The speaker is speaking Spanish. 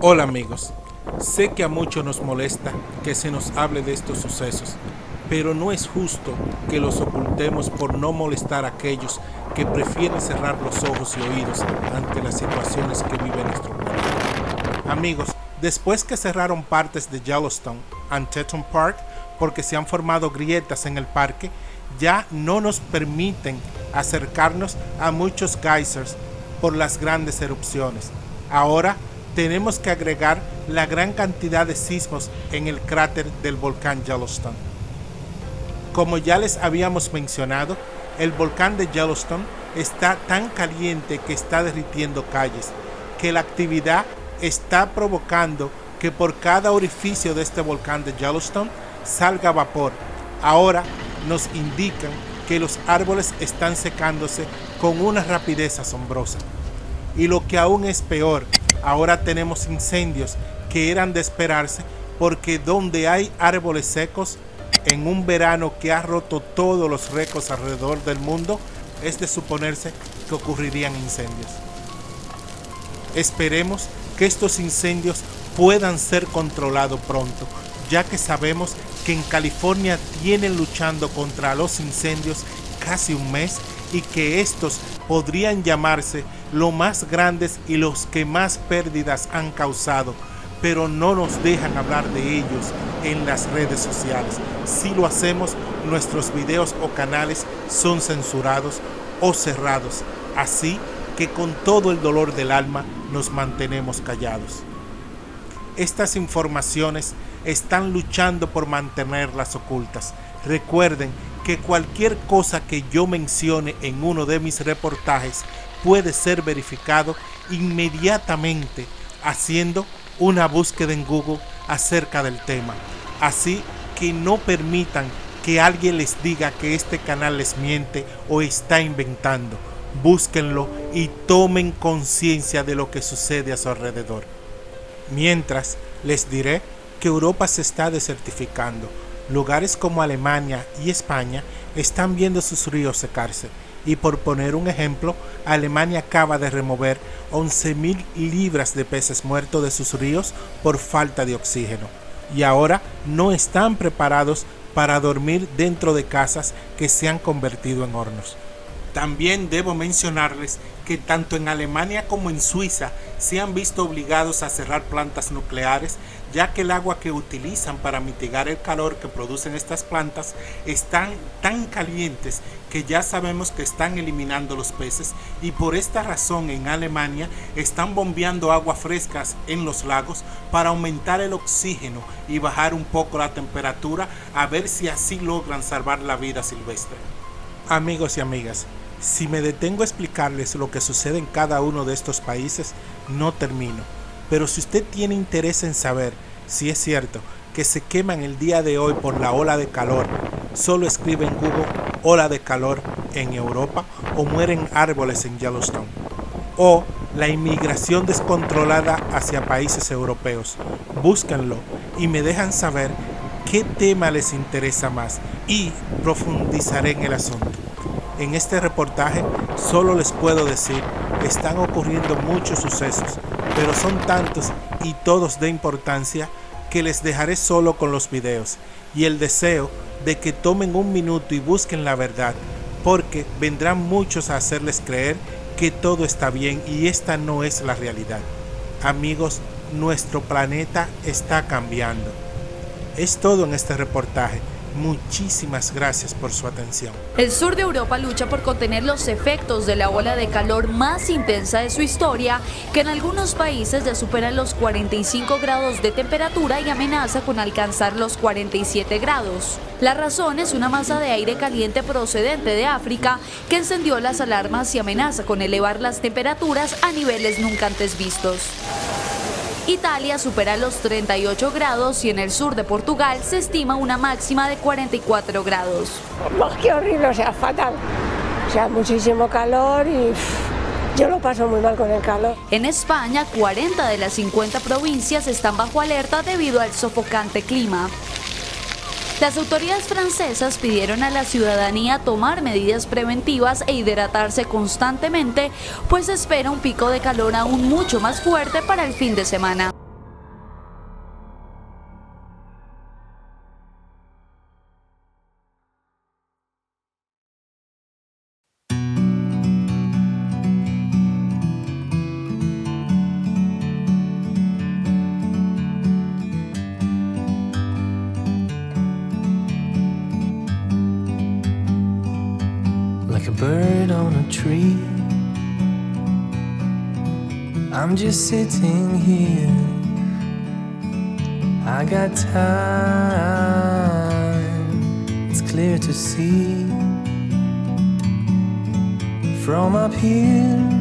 Hola amigos, sé que a muchos nos molesta que se nos hable de estos sucesos, pero no es justo que los ocultemos por no molestar a aquellos que prefieren cerrar los ojos y oídos ante las situaciones que vive nuestro planeta. Amigos, después que cerraron partes de Yellowstone y Teton Park porque se han formado grietas en el parque, ya no nos permiten acercarnos a muchos geysers por las grandes erupciones. Ahora tenemos que agregar la gran cantidad de sismos en el cráter del volcán Yellowstone. Como ya les habíamos mencionado, el volcán de Yellowstone está tan caliente que está derritiendo calles, que la actividad está provocando que por cada orificio de este volcán de Yellowstone salga vapor. Ahora nos indican que los árboles están secándose con una rapidez asombrosa. Y lo que aún es peor, ahora tenemos incendios que eran de esperarse, porque donde hay árboles secos, en un verano que ha roto todos los récords alrededor del mundo, es de suponerse que ocurrirían incendios. Esperemos que estos incendios puedan ser controlados pronto, ya que sabemos que en California tienen luchando contra los incendios casi un mes y que estos podrían llamarse los más grandes y los que más pérdidas han causado, pero no nos dejan hablar de ellos en las redes sociales. Si lo hacemos, nuestros videos o canales son censurados o cerrados, así que con todo el dolor del alma nos mantenemos callados. Estas informaciones están luchando por mantenerlas ocultas. Recuerden que cualquier cosa que yo mencione en uno de mis reportajes puede ser verificado inmediatamente haciendo una búsqueda en Google acerca del tema. Así que no permitan que alguien les diga que este canal les miente o está inventando. Búsquenlo y tomen conciencia de lo que sucede a su alrededor. Mientras, les diré que Europa se está desertificando. Lugares como Alemania y España están viendo sus ríos secarse. Y por poner un ejemplo, Alemania acaba de remover 11.000 libras de peces muertos de sus ríos por falta de oxígeno. Y ahora no están preparados para dormir dentro de casas que se han convertido en hornos. También debo mencionarles que tanto en Alemania como en Suiza se han visto obligados a cerrar plantas nucleares, ya que el agua que utilizan para mitigar el calor que producen estas plantas están tan calientes que ya sabemos que están eliminando los peces, y por esta razón en Alemania están bombeando aguas frescas en los lagos para aumentar el oxígeno y bajar un poco la temperatura, a ver si así logran salvar la vida silvestre. Amigos y amigas, si me detengo a explicarles lo que sucede en cada uno de estos países, no termino. Pero si usted tiene interés en saber si es cierto que se queman el día de hoy por la ola de calor, solo escribe en Google ola de calor en Europa o mueren árboles en Yellowstone. O la inmigración descontrolada hacia países europeos. Búsquenlo y me dejan saber qué tema les interesa más y profundizaré en el asunto. En este reportaje solo les puedo decir que están ocurriendo muchos sucesos, pero son tantos y todos de importancia que les dejaré solo con los videos y el deseo de que tomen un minuto y busquen la verdad, porque vendrán muchos a hacerles creer que todo está bien y esta no es la realidad. Amigos, nuestro planeta está cambiando. Es todo en este reportaje. Muchísimas gracias por su atención. El sur de Europa lucha por contener los efectos de la ola de calor más intensa de su historia, que en algunos países ya supera los 45 grados de temperatura y amenaza con alcanzar los 47 grados. La razón es una masa de aire caliente procedente de África que encendió las alarmas y amenaza con elevar las temperaturas a niveles nunca antes vistos. Italia supera los 38 grados y en el sur de Portugal se estima una máxima de 44 grados. ¡Oh, qué horrible! O sea, fatal. O sea, muchísimo calor y yo lo paso muy mal con el calor. En España, 40 de las 50 provincias están bajo alerta debido al sofocante clima. Las autoridades francesas pidieron a la ciudadanía tomar medidas preventivas e hidratarse constantemente, pues se espera un pico de calor aún mucho más fuerte para el fin de semana. a bird on a tree. I'm just sitting here, I got time, it's clear to see. From up here